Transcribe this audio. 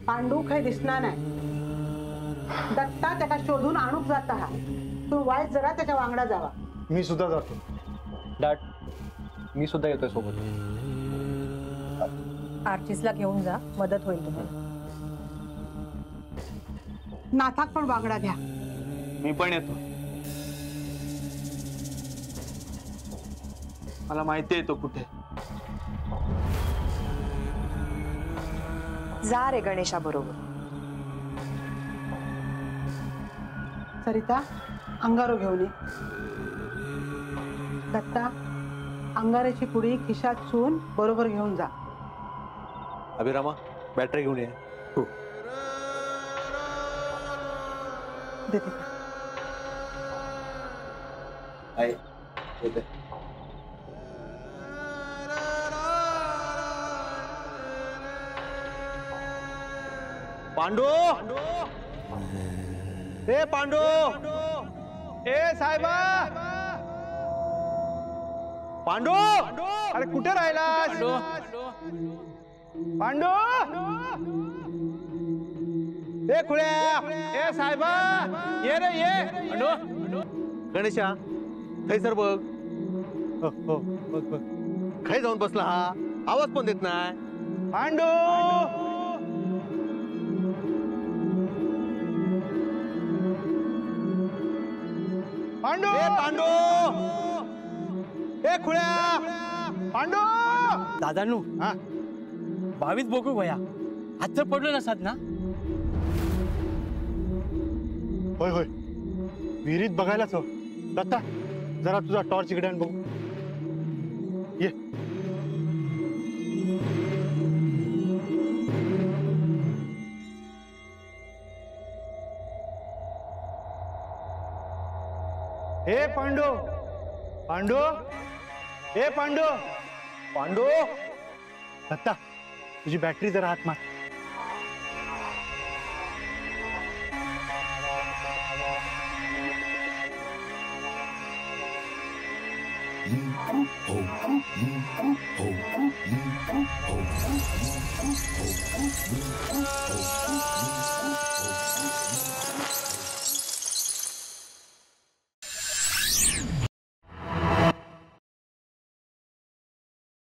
पांडू काही दिसणार नाही. दत्ता त्याला शोधून आणूक जात हा. तू वाईट जरा त्याच्या वांगडा जावा. मी सुद्धा जातो. डॅड मी सुद्धा येतोय सोबत. आर्टिस्टला घेऊन जा, मदत होईल तुम्हाला. नाथाक पण वांगडा घ्या. मी पण येतो. मला माहिती आहे तो कुठे. जा रे गणेशा बरोबर. सरिता अंगारो घेऊन ये. दत्ता अंगाऱ्याची पुडी खिशात चून बरोबर घेऊन जा. अभिरामा बॅटरी घेऊन ये. देते. आहे येते. पांडू ए पांडू ए साहेबा पांडू अरे कुठे राहिलास पांडू ए खुळ्या ए साहेबा ये रे ये पांडू गणेशा खै सर बघ. खै जाऊन बसला हा आवाज पण देत नाही. पांडू पांडू ए पांडू ए खुळ्या पांडू. दादानू हा 22 बोकू भया हात तर पडलो नसतात ना. होय होय विहिरीत बघायलाच हो. दत्ता जरा तुझा टॉर्च इकडे आण बघू. ये ए पांडू पांडू ए पांडू पांडू. दत्ता तुझी बॅटरी जरा हात मार.